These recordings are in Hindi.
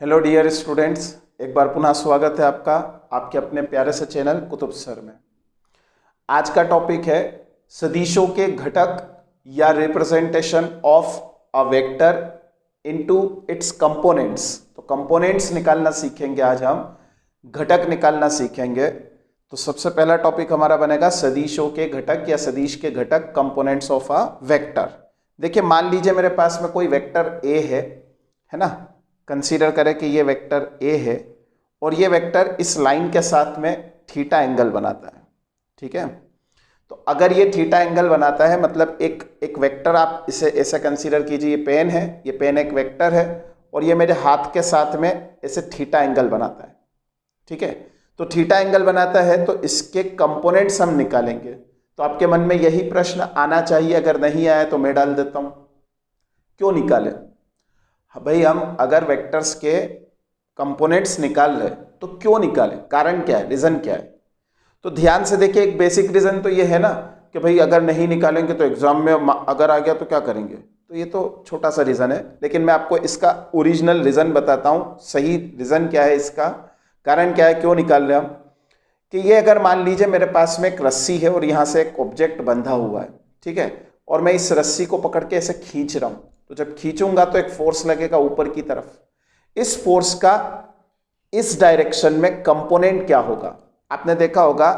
हेलो डियर स्टूडेंट्स, एक बार पुनः स्वागत है आपका आपके अपने प्यारे से चैनल कुतुब सर में। आज का टॉपिक है सदिशों के घटक या representation of a vector into its components. तो कंपोनेंट्स निकालना सीखेंगे, आज हम घटक निकालना सीखेंगे। तो सबसे पहला टॉपिक हमारा बनेगा सदिशों के घटक या सदिश के घटक, कंपोनेंट्स ऑफ अ वेक्टर। देखिए, मान लीजिए मेरे पास में कोई वेक्टर ए है ना। कंसीडर करें कि ये वेक्टर ए है और ये वेक्टर इस लाइन के साथ में थीटा एंगल बनाता है। ठीक है, तो अगर ये थीटा एंगल बनाता है मतलब एक वेक्टर, आप इसे ऐसे कंसीडर कीजिए, ये पेन है, ये पेन एक वेक्टर है और ये मेरे हाथ के साथ में ऐसे थीटा एंगल बनाता है। ठीक है, तो थीटा एंगल बनाता है तो इसके कंपोनेंट्स हम निकालेंगे। तो आपके मन में यही प्रश्न आना चाहिए, अगर नहीं आया तो मैं डाल देता हूं, क्यों निकालें भाई। हम अगर वेक्टर्स के कंपोनेंट्स निकाल रहे तो क्यों निकालें, कारण क्या है, रीजन क्या है। तो ध्यान से देखिए, एक बेसिक रीजन तो ये है ना कि भाई अगर नहीं निकालेंगे तो एग्जाम में अगर आ गया तो क्या करेंगे। तो ये तो छोटा सा रीजन है, लेकिन मैं आपको इसका ओरिजिनल रीजन बताता हूं। सही रीजन क्या है, इसका कारण क्या है, क्यों निकाल रहे हम। कि ये अगर मान लीजिए मेरे पास में एक रस्सी है और यहां से एक ऑब्जेक्ट बंधा हुआ है, ठीक है, और मैं इस रस्सी को पकड़ के ऐसे खींच रहा हूं, तो जब खींचूंगा तो एक फोर्स लगेगा ऊपर की तरफ। इस फोर्स का इस डायरेक्शन में कंपोनेंट क्या होगा। आपने देखा होगा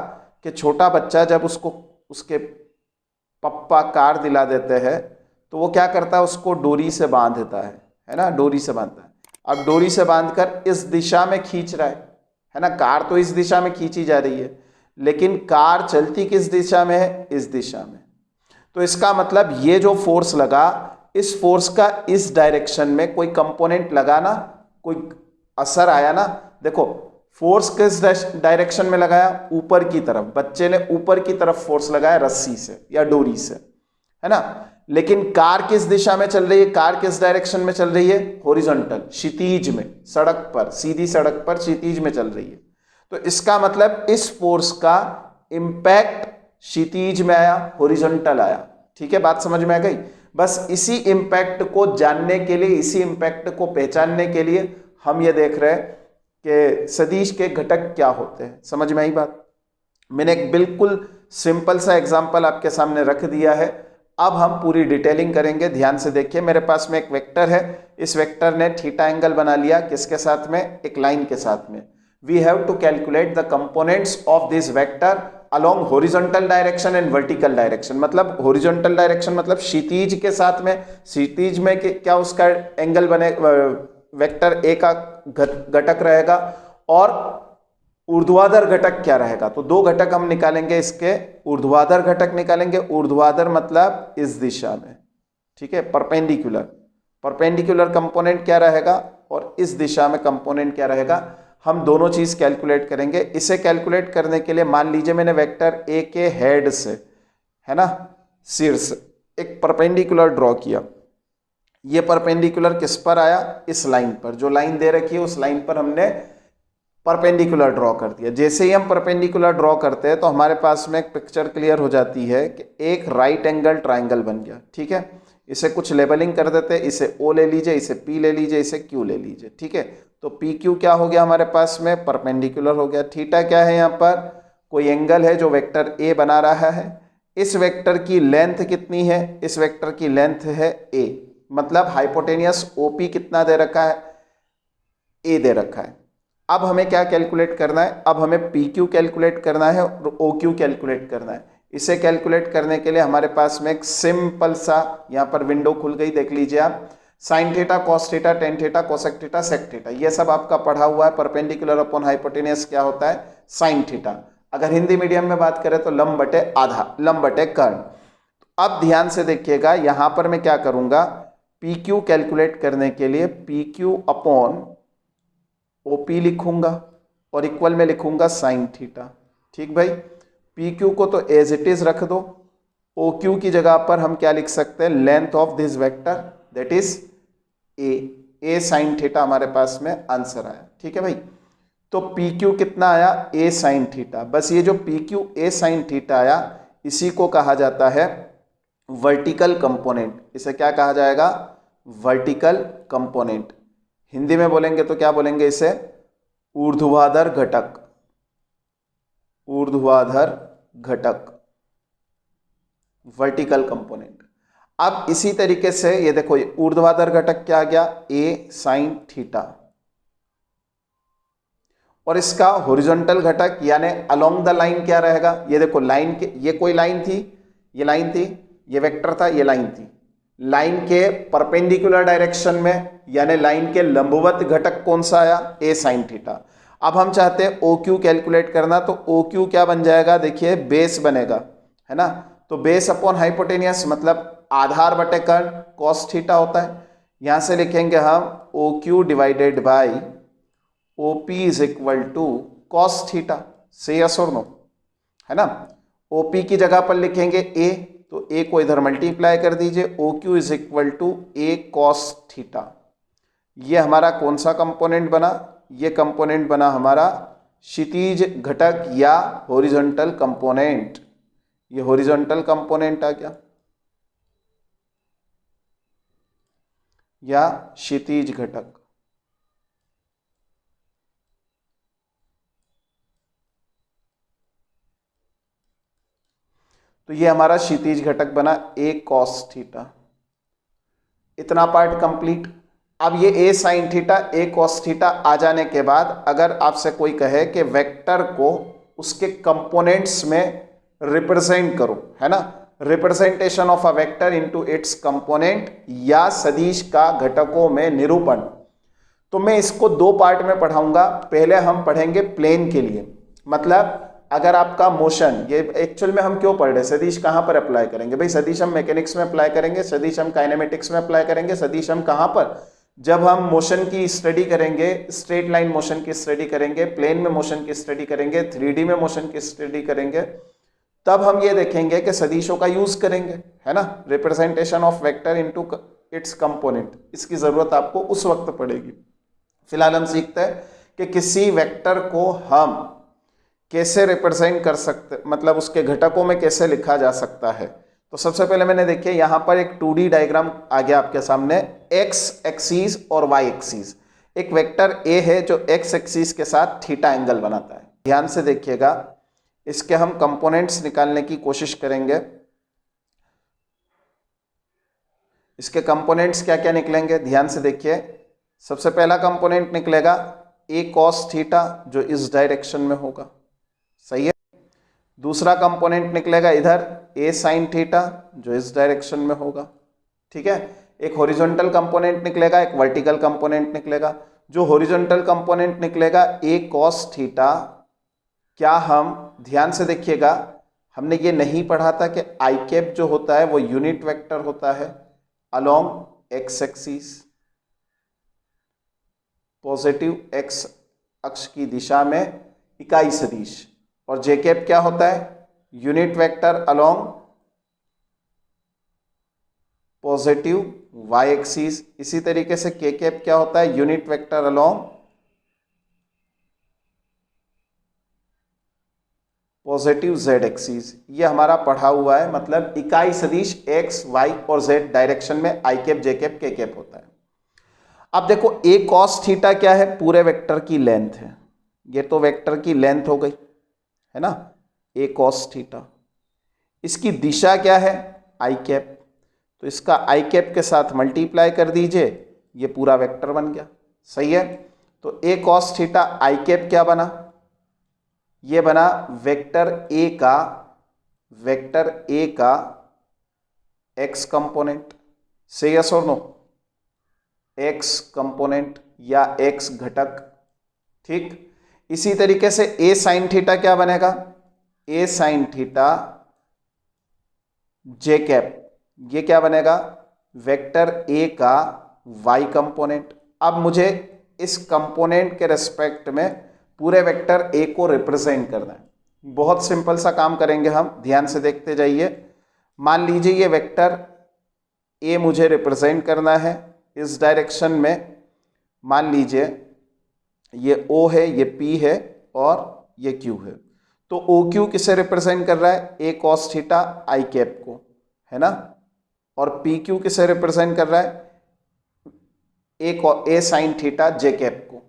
कि छोटा बच्चा जब उसको उसके पप्पा कार दिला देते हैं तो वो क्या करता है, उसको डोरी से बांध देता है ना, डोरी से बांधता है। अब डोरी से बांधकर इस दिशा में खींच रहा है ना, कार तो इस दिशा में खींची जा रही है, लेकिन कार चलती किस दिशा में है, इस दिशा में। तो इसका मतलब ये जो फोर्स लगा, इस फोर्स का इस डायरेक्शन में कोई कंपोनेंट लगा ना, कोई असर आया ना। देखो, फोर्स किस डायरेक्शन में लगाया, ऊपर की तरफ। बच्चे ने ऊपर की तरफ फोर्स लगाया रस्सी से या डोरी से, है ना। लेकिन कार किस दिशा में चल रही है, कार किस डायरेक्शन में चल रही है, हॉरिजॉन्टल, क्षितिज में, सड़क पर, सीधी सड़क पर क्षितिज में चल रही है। तो इसका मतलब इस फोर्स का इंपैक्ट क्षितिज में आया, हॉरिजॉन्टल आया। ठीक है, बात समझ में आ गई। बस इसी इंपैक्ट को जानने के लिए, इसी इंपैक्ट को पहचानने के लिए हम ये देख रहे हैं कि सदिश के घटक क्या होते हैं। समझ में आई बात। मैंने एक बिल्कुल सिंपल सा एग्जांपल आपके सामने रख दिया है, अब हम पूरी डिटेलिंग करेंगे। ध्यान से देखिए, मेरे पास में एक वेक्टर है, इस वेक्टर ने थीटा एंगल बना लिया, किसके साथ में, एक लाइन के साथ में। We have to calculate the components of this vector along horizontal direction and vertical direction. मतलब हॉरिजॉन्टल डायरेक्शन मतलब क्षितिज के साथ में, क्षितिज में क्या उसका एंगल बने, वेक्टर ए का घटक रहेगा, और ऊर्ध्वाधर घटक क्या रहेगा। तो दो घटक हम निकालेंगे, इसके ऊर्ध्वाधर घटक निकालेंगे। ऊर्ध्वाधर मतलब इस दिशा में, ठीक है, परपेंडिकुलर। परपेंडिकुलर कंपोनेंट क्या रहेगा और इस दिशा में कंपोनेंट क्या रहेगा, हम दोनों चीज कैलकुलेट करेंगे। इसे कैलकुलेट करने के लिए मान लीजिए मैंने वेक्टर ए के हेड से, है ना, शीर्ष एक परपेंडिकुलर ड्रॉ किया। ये परपेंडिकुलर किस पर आया, इस लाइन पर, जो लाइन दे रखी है उस लाइन पर हमने परपेंडिकुलर ड्रॉ कर दिया। जैसे ही हम परपेंडिकुलर ड्रॉ करते हैं तो हमारे पास में एक पिक्चर क्लियर हो जाती है कि एक राइट एंगल ट्राइंगल बन गया। ठीक है, इसे कुछ लेबलिंग कर देते हैं, इसे ओ ले लीजिए, इसे पी ले लीजिए, इसे क्यू ले लीजिए। ठीक है, तो पी क्यू क्या हो गया हमारे पास में, परपेंडिकुलर हो गया। थीटा क्या है, यहाँ पर कोई एंगल है जो वेक्टर ए बना रहा है। इस वेक्टर की लेंथ कितनी है, इस वेक्टर की लेंथ है ए, मतलब हाइपोटेनियस ओपी कितना दे रखा है, ए दे रखा है। अब हमें क्या कैलकुलेट करना है, अब हमें पी क्यू कैलकुलेट करना है और ओ क्यू कैलकुलेट करना है। इसे कैलकुलेट करने के लिए हमारे पास में एक सिंपल सा यहाँ पर विंडो खुल गई, देख लीजिए आप। Sine theta, cos theta, tan theta, cosec theta, sec theta, ये सब आपका पढ़ा हुआ है। परपेंडिकुलर अपॉन हाइपोटेनियस क्या होता है, साइन थीटा। अगर हिंदी मीडियम में बात करें तो लंब बटे आधा, लंब बटे कर्ण। अब ध्यान से देखिएगा, यहां पर मैं क्या करूंगा, पी क्यू कैलकुलेट करने के लिए पी क्यू अपॉन ओपी लिखूंगा और इक्वल में लिखूंगा साइन थीटा। ठीक भाई, पी क्यू को तो एज इट इज रख दो, ओ क्यू की जगह पर हम क्या लिख सकते हैं, length of this vector that is a sine theta हमारे पास में आंसर आया। ठीक है भाई, तो पी क्यू कितना आया, ए साइन थीटा। बस ये जो P Q A sine theta आया, इसी को कहा जाता है वर्टिकल कंपोनेंट। इसे क्या कहा जाएगा, वर्टिकल कंपोनेंट। हिंदी में बोलेंगे तो क्या बोलेंगे इसे? ऊर्ध्वाधर घटक, ऊर्ध्वाधर घटक, वर्टिकल कंपोनेंट। अब इसी तरीके से ये देखो, ये ऊर्ध्वाधर घटक क्या आ गया? ए साइन थीटा। और इसका हॉरिजॉन्टल घटक यानी अलोंग द लाइन क्या रहेगा? ये देखो लाइन के, ये कोई लाइन थी, ये लाइन थी, ये वेक्टर था, ये लाइन थी। लाइन के परपेंडिकुलर डायरेक्शन में यानी लाइन के लंबवत घटक कौन सा आया? ए साइन थीटा। अब हम चाहते हैं ओ क्यू कैलकुलेट करना, तो ओ क्यू क्या बन जाएगा? देखिए बेस बनेगा, है ना। तो बेस अपॉन हाइपोटेनियस मतलब आधार बटे कर्ण कॉस थीटा होता है। यहां से लिखेंगे हम O Q divided by OP is equal to cos theta. से यस और नो, है ना। OP की जगह पर लिखेंगे A, तो A को इधर मल्टीप्लाई कर दीजिए, OQ is equal to A cos theta. ये हमारा कौन सा कंपोनेंट बना? ये कंपोनेंट बना हमारा क्षितिज घटक या हॉरिजॉन्टल कंपोनेंट। ये हॉरिजॉन्टल कंपोनेंट आ गया या क्षितिज घटक। तो ये हमारा क्षितिज घटक बना ए कॉस थीटा। इतना पार्ट कंप्लीट। अब ये ए साइन थीटा ए कॉस थीटा आ जाने के बाद अगर आपसे कोई कहे कि वेक्टर को उसके कंपोनेंट्स में रिप्रेजेंट करो, है ना, representation of a vector into its component या सदिश का घटकों में निरूपण, तो मैं इसको दो पार्ट में पढ़ाऊंगा। पहले हम पढ़ेंगे प्लेन के लिए, मतलब अगर आपका मोशन, ये एक्चुअल में हम क्यों पढ़ रहे हैं, सदिश कहां पर अप्लाई करेंगे भाई? सदिश हम मैकेनिक्स में अप्लाई करेंगे, सदिश हम काइनेमेटिक्स में अप्लाई करेंगे, सदिश हम कहां पर? जब हम मोशन की स्टडी करेंगे, स्ट्रेट लाइन मोशन की स्टडी करेंगे, प्लेन में मोशन की स्टडी करेंगे, 3D में मोशन की स्टडी करेंगे, तब हम ये देखेंगे कि सदिशों का यूज करेंगे, है ना, representation of vector into its component. इसकी जरूरत आपको उस वक्त पड़ेगी। फिलहाल हम सीखते हैं कि किसी वेक्टर को हम कैसे रिप्रेजेंट कर सकते, मतलब उसके घटकों में कैसे लिखा जा सकता है। तो सबसे पहले मैंने देखिए यहां पर एक 2D डायग्राम आ गया आपके सामने, एक्स एक्सिस और वाई एक्सिस। एक वेक्टर ए है जो एक्स एक्सिस के साथ थीटा एंगल बनाता है। ध्यान से देखिएगा, इसके हम कंपोनेंट्स निकालने की कोशिश करेंगे। इसके कंपोनेंट्स क्या क्या निकलेंगे, ध्यान से देखिए। सबसे पहला कंपोनेंट निकलेगा ए कॉस थीटा जो इस डायरेक्शन में होगा, सही है। दूसरा कंपोनेंट निकलेगा इधर ए साइन थीटा जो इस डायरेक्शन में होगा, ठीक है। एक हॉरिजॉन्टल कंपोनेंट निकलेगा, एक वर्टिकल कंपोनेंट निकलेगा। जो हॉरिजॉन्टल कंपोनेंट निकलेगा ए कॉस थीटा, क्या हम ध्यान से देखिएगा, हमने ये नहीं पढ़ा था कि आई कैप जो होता है वो यूनिट वेक्टर होता है along x axis, positive x अक्ष की दिशा में इकाई सदिश। और जे कैप क्या होता है? Unit vector along positive Y axis. इसी तरीके से के कैप क्या होता है? Unit vector along positive Z axis. ये हमारा पढ़ा हुआ है, मतलब इकाई सदिश एक्स वाई और जेड डायरेक्शन में I cap J cap K cap होता है। अब देखो ए कॉस थीटा क्या है? पूरे वेक्टर की लेंथ है। ये तो वेक्टर की लेंथ हो गई, है ना, ए कॉस थीटा। इसकी दिशा क्या है? आई कैप। तो इसका आई कैप के साथ मल्टीप्लाई कर दीजिए, ये पूरा वेक्टर बन गया, सही है। तो ए कॉस थीटा आई कैप क्या बना? ये बना वेक्टर ए का एक्स कंपोनेंट। से यस और नो? एक्स कंपोनेंट या एक्स घटक, ठीक। इसी तरीके से ए साइन थीटा क्या बनेगा? ए साइन थीटा जे कैप, ये क्या बनेगा? वेक्टर ए का वाई कंपोनेंट। अब मुझे इस कंपोनेंट के रेस्पेक्ट में पूरे वेक्टर ए को रिप्रेजेंट करना है। बहुत सिंपल सा काम करेंगे हम, ध्यान से देखते जाइए। मान लीजिए ये वेक्टर ए मुझे रिप्रेजेंट करना है इस डायरेक्शन में। मान लीजिए ये O है, ये P है और ये Q है। तो OQ किसे रिप्रेजेंट कर रहा है? ए कॉस थीटा आई कैप को, है ना। और PQ किसे रिप्रेजेंट कर रहा है? ए साइन थीटा जे कैप को।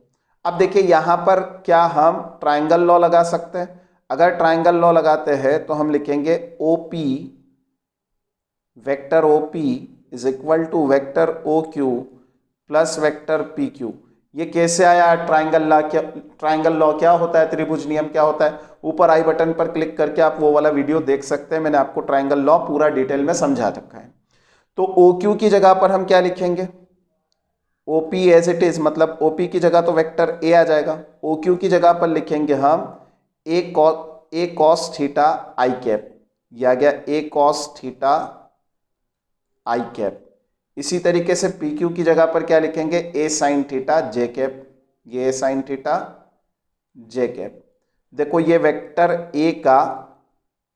अब देखिए यहाँ पर क्या हम ट्राइंगल लॉ लगा सकते हैं? अगर ट्राइंगल लॉ लगाते हैं तो हम लिखेंगे OP, vector OP is equal to vector OQ plus vector PQ। ये कैसे आया? ट्राइंगल लॉ क्या होता है, त्रिभुज नियम क्या होता है? ऊपर आई बटन पर क्लिक करके आप वो वाला वीडियो देख सकते हैं, मैंने आपको ट्राइंगल लॉ पूरा डिटेल में समझा रखा है। तो OQ की जगह पर हम क्या लिखेंगे? OP एज इट इज, मतलब OP की जगह तो वेक्टर A आ जाएगा, OQ की जगह पर लिखेंगे हम A cos theta I cap, यह आ गया A cos theta I cap. इसी तरीके से PQ की जगह पर क्या लिखेंगे? A sine theta J cap, ये A sine theta J cap. देखो ये वेक्टर A का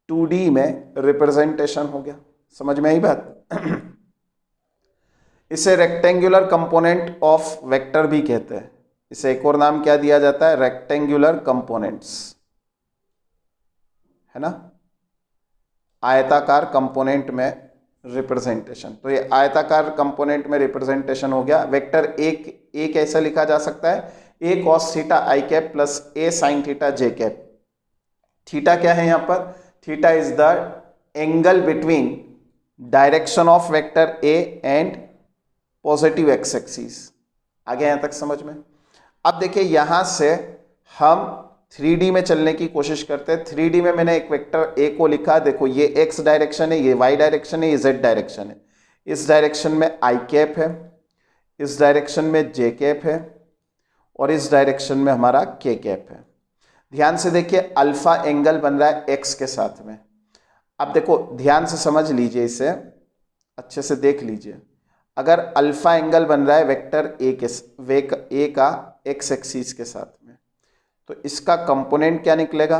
2D में रिप्रेजेंटेशन हो गया, समझ में आई बात? इसे रेक्टेंगुलर कंपोनेंट ऑफ वेक्टर भी कहते हैं। इसे एक और नाम क्या दिया जाता है? रेक्टेंगुलर कंपोनेंट्स, है ना, आयताकार कंपोनेंट में रिप्रेजेंटेशन। तो ये आयताकार कंपोनेंट में रिप्रेजेंटेशन हो गया। वेक्टर ए कैसे लिखा जा सकता है? A cos theta I cap plus A sine theta J cap. Theta क्या है यहाँ पर? Theta is the angle between direction of vector A and positive x axis. आगे यहां तक समझ में? अब देखिए यहां से हम 3D में चलने की कोशिश करते हैं। 3D में मैंने एक वेक्टर A को लिखा, देखो ये x डायरेक्शन है, ये y डायरेक्शन है, ये z डायरेक्शन है। इस डायरेक्शन में i कैप है, इस डायरेक्शन में j कैप है और इस डायरेक्शन में हमारा k कैप है। ध्यान से देखिए अल्फा एंगल बन रहा है x के साथ में। अब देखो ध्यान से समझ लीजिए, इसे अच्छे से देख लीजिए। अगर अल्फा एंगल बन रहा है वेक्टर A का x एक्सिस के साथ में, तो इसका कंपोनेंट क्या निकलेगा?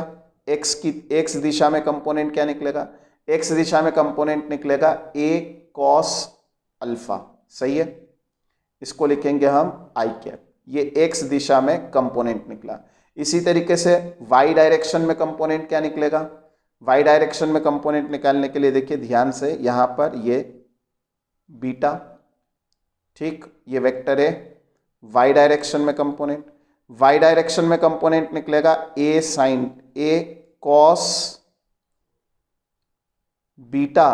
x दिशा में कंपोनेंट क्या निकलेगा? x दिशा में कंपोनेंट निकलेगा A cos अल्फा, सही है। इसको लिखेंगे हम i कैप, ये x दिशा में कंपोनेंट निकला। इसी तरीके से y डायरेक्शन में कंपोनेंट क्या निकलेगा? y डायरेक्शन में कंपोनेंट निकालने के लिए देखिए ध्यान से, यहाँ पर ये बीटा, ठीक, ये वेक्टर है। y डायरेक्शन में कंपोनेंट, y डायरेक्शन में कंपोनेंट निकलेगा A cos beta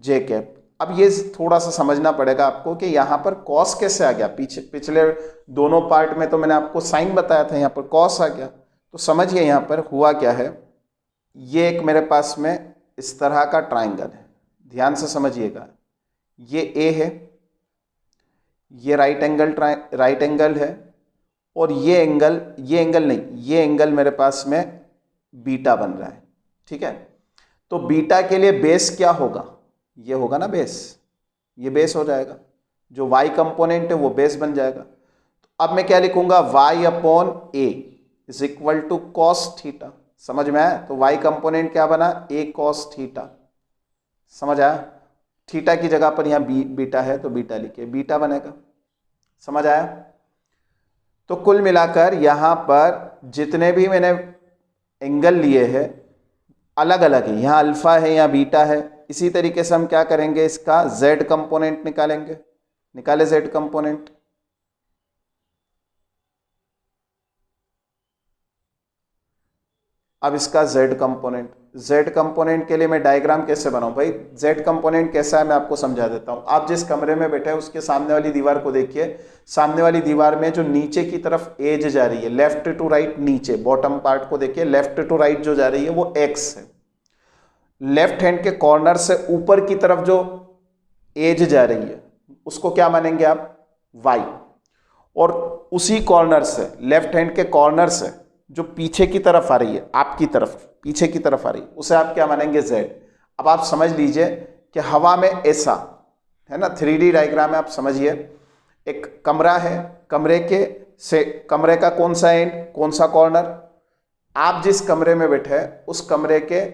J cap. अब ये थोड़ा सा समझना पड़ेगा आपको कि यहाँ पर cos कैसे आ गया। पिछले दोनों पार्ट में तो मैंने आपको साइन बताया था, यहाँ पर cos आ गया। तो समझिए यहाँ पर हुआ क्या है। ये एक मेरे पास में इस तरह का ट्राइंगल है, ध्यान से समझिएगा। ये A है, ये राइट एंगल है और ये एंगल मेरे पास में बीटा बन रहा है, ठीक है। तो बीटा के लिए बेस क्या होगा? ये होगा ना बेस, ये बेस हो जाएगा। जो y कंपोनेंट है वो बेस बन जाएगा। तो अब मैं क्या लिखूंगा? y upon a is equal to cos theta. समझ में आया? तो y कंपोनेंट क्या बना? a cos theta. समझ आया? थीटा की जगह पर यहाँ बीटा है तो बीटा लिखे, बीटा बनेगा। समझ आया? तो कुल मिलाकर यहाँ पर जितने भी मैंने एंगल लिए हैं अलग अलग है, यहाँ अल्फा है, यहाँ बीटा है। इसी तरीके से हम क्या करेंगे? इसका z कंपोनेंट निकालेंगे। निकाले z कंपोनेंट। अब इसका z कंपोनेंट के लिए मैं डायग्राम कैसे बनाऊं? भाई z कंपोनेंट कैसा है मैं आपको समझा देता हूं। आप जिस कमरे में बैठे हैं उसके सामने वाली दीवार को देखिए। सामने वाली दीवार में जो नीचे की तरफ एज जा रही है, लेफ्ट टू राइट, नीचे बॉटम पार्ट को देखिए, लेफ्ट टू राइट जो जा रही है वो x है। लेफ्ट हैंड के कॉर्नर से ऊपर की तरफ जो एज जा रही है उसको क्या मानेंगे आप? y। और उसी कॉर्नर से, लेफ्ट हैंड के कॉर्नर से जो पीछे की तरफ आ रही है, आपकी तरफ पीछे की तरफ आ रही है, उसे आप क्या मानेंगे? z। अब आप समझ लीजिए कि हवा में ऐसा है ना, 3D डायग्राम है, आप समझिए। एक कमरा है, कमरे का कौन सा एंड, कौन सा कॉर्नर? आप जिस कमरे में बैठे हैं उस कमरे के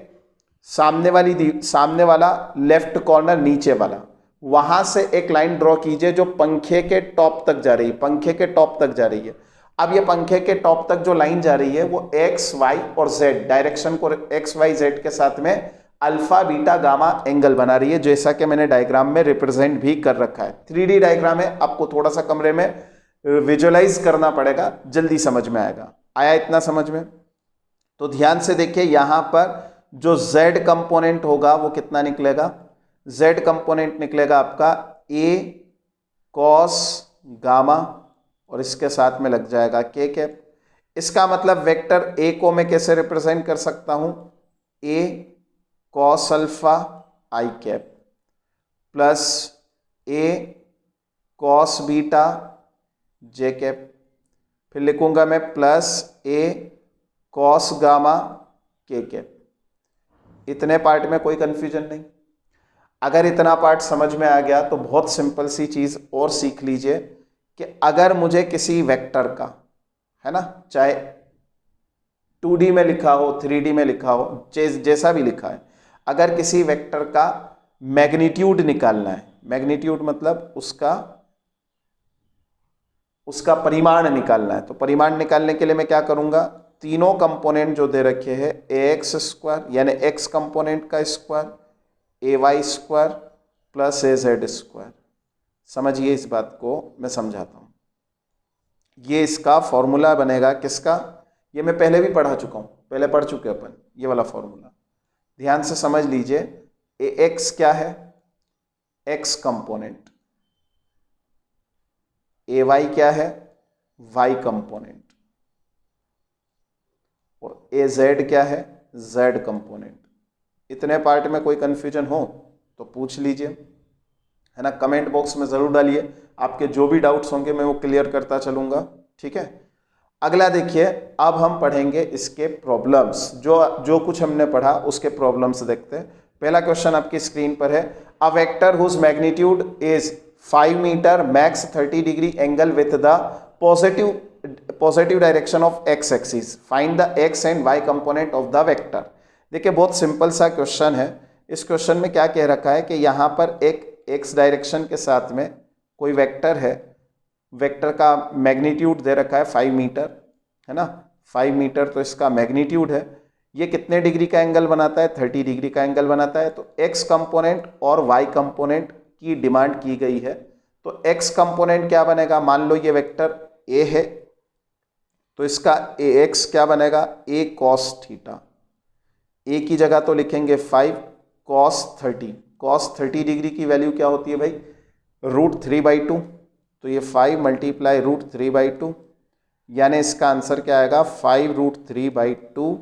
सामने वाला लेफ्ट कॉर्नर, नीचे वाला, वहां से एक लाइन ड्रॉ कीजिए जो पंखे के टॉप तक जा रही है, पंखे के टॉप तक जा रही है। अब ये पंखे के टॉप तक जो लाइन जा रही है वो x, y और z डायरेक्शन को x, y, z के साथ में अल्फा बीटा गामा एंगल बना रही है, जैसा कि मैंने डायग्राम में रिप्रेजेंट भी कर रखा है। 3D डायग्राम है, आपको थोड़ा सा कमरे में विजुअलाइज करना पड़ेगा, जल्दी समझ में आएगा। आया इतना समझ में? तो ध्यान से देखिए, यहां पर जो z कंपोनेंट होगा वो कितना निकलेगा? z कंपोनेंट निकलेगा आपका a cos गामा और इसके साथ में लग जाएगा k कैप। इसका मतलब वेक्टर a को मैं कैसे रिप्रेजेंट कर सकता हूं? a cos alpha i cap plus a cos beta j cap, फिर लिखूंगा मैं plus a cos gamma k cap. इतने पार्ट में कोई कंफ्यूजन नहीं। अगर इतना पार्ट समझ में आ गया तो बहुत सिंपल सी चीज और सीख लीजिए कि अगर मुझे किसी वेक्टर का, है ना, चाहे 2D में लिखा हो 3D में लिखा हो, जैसा भी लिखा है, अगर किसी वेक्टर का मैग्नीट्यूड निकालना है, मैग्नीट्यूड मतलब उसका परिमाण निकालना है, तो परिमाण निकालने के लिए मैं क्या करूंगा? तीनों कंपोनेंट जो दे रखे हैं ax स्क्वायर यानी x कंपोनेंट का square, ay square plus az square. समझिए इस बात को, मैं समझाता हूं। ये इसका फॉर्मूला बनेगा किसका? ये मैं पहले भी पढ़ा चुका हूं, पहले पढ़ चुके अपन ये वाला फॉर्मूला। ध्यान से समझ लीजिए, ax क्या है? x component. ay क्या है? y component. और az क्या है? z component. इतने पार्ट में कोई कंफ्यूजन हो तो पूछ लीजिए, है ना, कमेंट बॉक्स में जरूर डालिए। आपके जो भी डाउट्स होंगे मैं वो क्लियर करता चलूंगा, ठीक है। अगला देखिए, अब हम पढ़ेंगे इसके प्रॉब्लम्स। जो कुछ हमने पढ़ा उसके प्रॉब्लम्स देखते हैं। पहला क्वेश्चन आपकी स्क्रीन पर है, a vector whose magnitude is 5 metre makes 30 degree angle with the positive direction of X axis, find the X and Y component of the vector. देखिए बहुत सिंपल सा क्वेश्चन है। इस क्वेश्चन में क्या कह रखा है कि यहाँ पर एक एक्स डायरेक्शन के साथ में कोई वेक्टर है, वेक्टर का मैग्नीट्यूड दे रखा है 5 मीटर, है ना, 5 मीटर तो इसका मैग्नीट्यूड है। ये कितने डिग्री का एंगल बनाता है? 30 डिग्री का एंगल बनाता है। तो एक्स कंपोनेंट और वाई कंपोनेंट की डिमांड की गई है। तो एक्स कंपोनेंट क्या बनेगा? मान लो ये वेक्टर ए है, तो इसका ए एक्स क्या बनेगा? ए कॉस थीटा। ए की जगह तो लिखेंगे 5 कॉस 30। कॉस 30 डिग्री की वैल्यू क्या होती है भाई? √3/2। तो ये 5 मल्टीप्लाई √3/2, यानी इसका आंसर क्या आएगा? 5√3/2।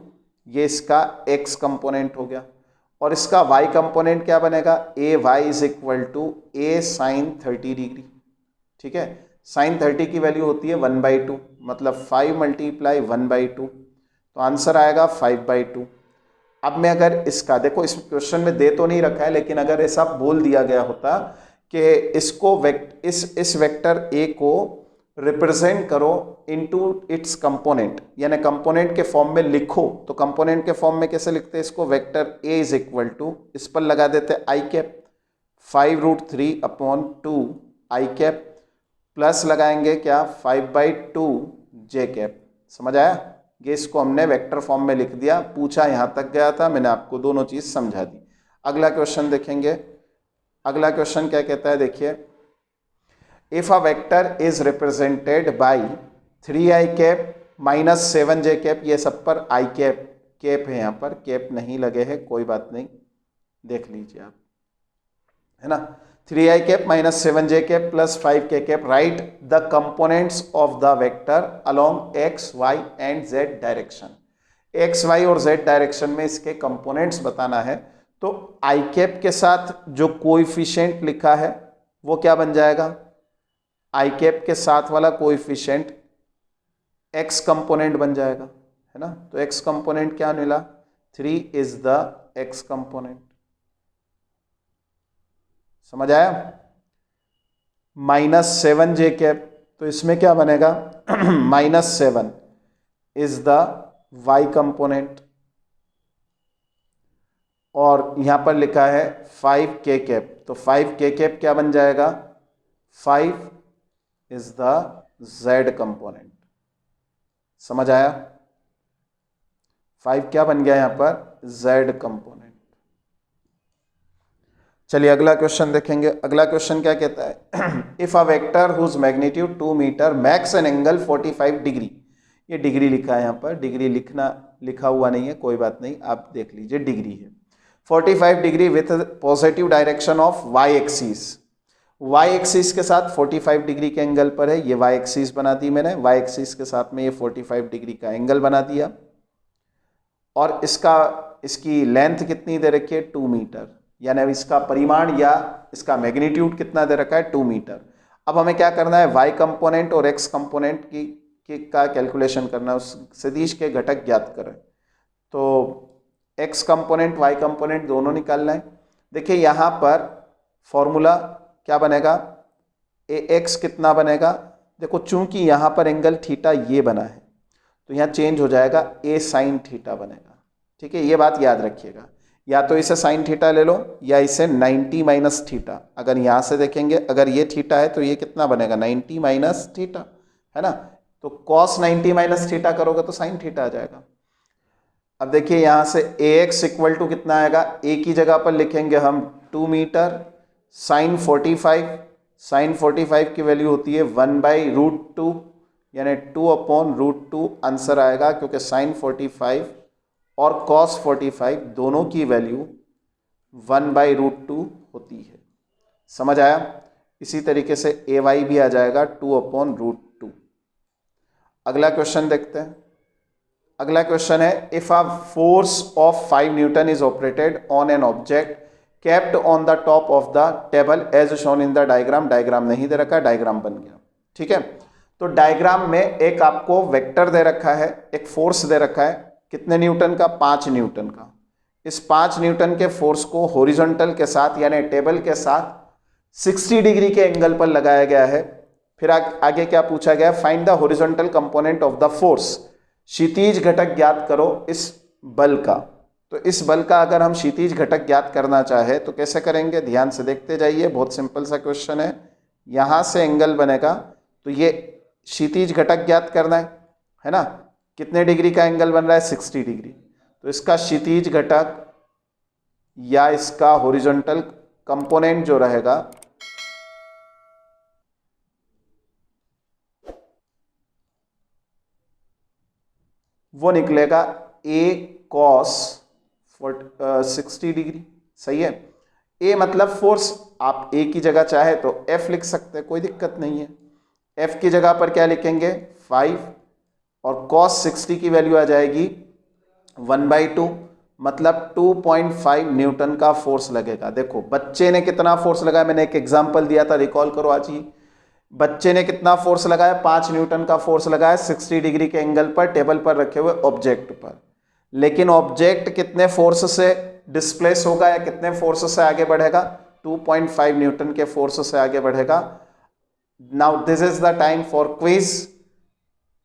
ये इसका एक्स कंपोनेंट हो गया। और इसका वाई कंपोनेंट क्या बनेगा? A Y is equal to A sine 30 degree, ठीक है। साइन 30 की वैल्यू होती है 1/2, मतलब 5 मल्टीप्लाई 1/2, तो आंसर आएगा 5/2। अब मैं अगर इसका, देखो इस क्वेश्चन में दे तो नहीं रखा है, लेकिन अगर ऐसा बोल दिया गया होता कि इसको इस वेक्टर ए को रिप्रेजेंट करो इनटू इट्स कंपोनेंट, यानी कंपोनेंट के फॉर्म में लिखो, तो कंपोनेंट के फॉर्म में कैसे लिखते हैं इसको? Vector A is equal to, इस पर लगा देते I cap, 5√3/2 I cap plus लगाएंगे क्या? 5/2 जे कैप। समझ आया? ये इसको हमने वेक्टर फॉर्म में लिख दिया। पूछा यहां तक गया था, मैंने आपको दोनों चीज समझा दी। अगला क्वेश्चन देखेंगे। अगला क्वेश्चन क्या कहता है, देखिए, if a vector is represented by 3i cap minus 7j cap, ये सब पर आई कैप कैप है, यहाँ पर कैप नहीं लगे हैं, कोई बात नहीं, देख लीजिए आप, है ना। 3i cap minus 7j cap plus 5k cap, right the components of the vector along X Y and Z direction. X Y और जेड डायरेक्शन में इसके कंपोनेंट्स बताना है। तो आई कैप के साथ जो कोएफिशिएंट लिखा है वो क्या बन जाएगा? आई कैप के साथ वाला कोएफिशिएंट एक्स कंपोनेंट बन जाएगा, है ना। तो एक्स कंपोनेंट क्या मिला? 3 इज द एक्स कंपोनेंट। समझ आया? -7j कैप, तो इसमें क्या बनेगा? -7 इज द वाई कंपोनेंट। और यहां पर लिखा है 5k कैप, तो 5k कैप क्या बन जाएगा? 5 इज द z कंपोनेंट। समझ आया? 5 क्या बन गया यहां पर? z component. चलिए अगला क्वेश्चन देखेंगे। अगला क्वेश्चन क्या कहता है, if a vector whose magnitude 2 metre makes an angle 45 degree, ये डिग्री लिखा है यहाँ पर, डिग्री लिखा हुआ नहीं है, कोई बात नहीं, आप देख लीजिए, डिग्री है 45 degree with positive direction of Y axis, Y axis के साथ 45 डिग्री के एंगल पर है, ये वाई एक्सिस बना दी मैंने, वाई एक्सिस के साथ में ये 45 डिग्री का एंगल बना दिया, और इसकी लेंथ कितनी दे रखी है 2 मीटर, यानी इसका परिमाण या इसका मैग्नीट्यूड कितना दे रखा है 2 मीटर। अब हमें क्या करना है, वाई कंपोनेंट और एक्स कंपोनेंट का कैलकुलेशन करना है, उस सदिश के घटक ज्ञात करें। तो एक्स कंपोनेंट वाई कंपोनेंट दोनों निकालना है। देखिए यहाँ पर फॉर्मूला क्या बनेगा, ए एक्स कितना बनेगा, देखो चूंकि यहाँ पर एंगल थीटा ये बना है तो यहाँ चेंज हो जाएगा, ए साइन थीटा बनेगा। ठीक है, ये बात याद रखिएगा, या तो इसे साइन थीटा ले लो या इसे 90 माइनस थीटा। अगर यहाँ से देखेंगे, अगर ये थीटा है तो ये कितना बनेगा 90 माइनस थीटा, है ना। तो कॉस 90 माइनस थीटा करोगे तो साइन थीटा आ जाएगा। अब देखिए यहाँ से ए एक्स इक्वल टू कितना आएगा, ए की जगह पर लिखेंगे हम 2 मीटर, साइन 45 की वैल्यू होती है 1/√2, यानी 2/√2 आंसर आएगा, क्योंकि साइन 45 और कॉस 45 दोनों की वैल्यू 1/√2 होती है। समझ आया। इसी तरीके से ए वाई भी आ जाएगा 2/√2। अगला क्वेश्चन देखते हैं। अगला क्वेश्चन है, if a force of 5 newton is operated on an object kept on the top of the table as shown in the diagram, diagram नहीं दे रखा है, डायग्राम बन गया। ठीक है, तो डायग्राम में एक आपको वेक्टर दे रखा है, एक फोर्स दे रखा है, कितने न्यूटन का, 5 न्यूटन का। इस 5 न्यूटन के फोर्स को हॉरिजॉन्टल के साथ यानी टेबल के साथ 60 डिग्री के एंगल पर लगाया गया है। फिर आगे क्या पूछा गया, find the horizontal component of the force, क्षितिज घटक ज्ञात करो इस बल का। तो इस बल का अगर हम क्षितिज घटक ज्ञात करना चाहे तो कैसे करेंगे, ध्यान से देखते जाइए, बहुत सिंपल सा क्वेश्चन है। यहां से एंगल बनेगा तो ये क्षितिज घटक ज्ञात करना है ना। कितने डिग्री का एंगल बन रहा है 60 डिग्री, तो इसका क्षितिज घटक या इसका हॉरिजॉन्टल कंपोनेंट जो रहेगा वो निकलेगा a cos 60 डिग्री। सही है, a मतलब फोर्स, आप a की जगह चाहे तो f लिख सकते हैं, कोई दिक्कत नहीं है। f की जगह पर क्या लिखेंगे 5, और cos 60 की वैल्यू आ जाएगी 1/2, मतलब 2.5 न्यूटन का फोर्स लगेगा। देखो बच्चे ने कितना फोर्स लगाया, मैंने एक एग्जांपल दिया था, रिकॉल करो आज ही। बच्चे ने कितना फोर्स लगाया, 5 न्यूटन का फोर्स लगाया 60 डिग्री के एंगल पर टेबल पर रखे हुए ऑब्जेक्ट पर। लेकिन ऑब्जेक्ट कितने फोर्स से डिस्प्लेस होगा या कितने फोर्स से आगे बढ़ेगा, 2.5 न्यूटन के फोर्स से आगे बढ़ेगा। Now this is the time for quiz.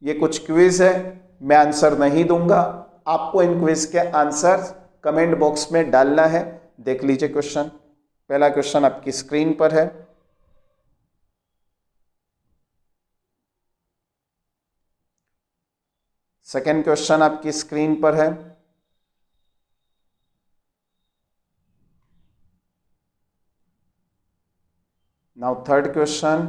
ये कुछ क्विज है, मैं आंसर नहीं दूंगा, आपको इन क्विज के आंसर कमेंट बॉक्स में डालना है। देख लीजिए क्वेश्चन, पहला क्वेश्चन आपकी स्क्रीन पर है। सेकेंड क्वेश्चन आपकी स्क्रीन पर है। Now third question,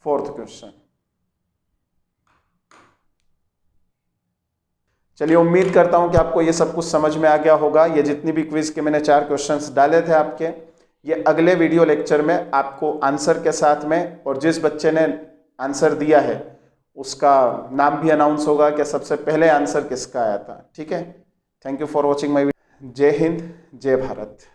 fourth question. चलिए, उम्मीद करता हूं कि आपको ये सब कुछ समझ में आ गया होगा। ये जितनी भी क्विज के मैंने 4 क्वेश्चंस डाले थे आपके, ये अगले वीडियो लेक्चर में आपको आंसर के साथ में, और जिस बच्चे ने आंसर दिया है उसका नाम भी अनाउंस होगा कि सबसे पहले आंसर किसका आया था। ठीक है, thank you for watching my video. जय हिंद, जय भारत।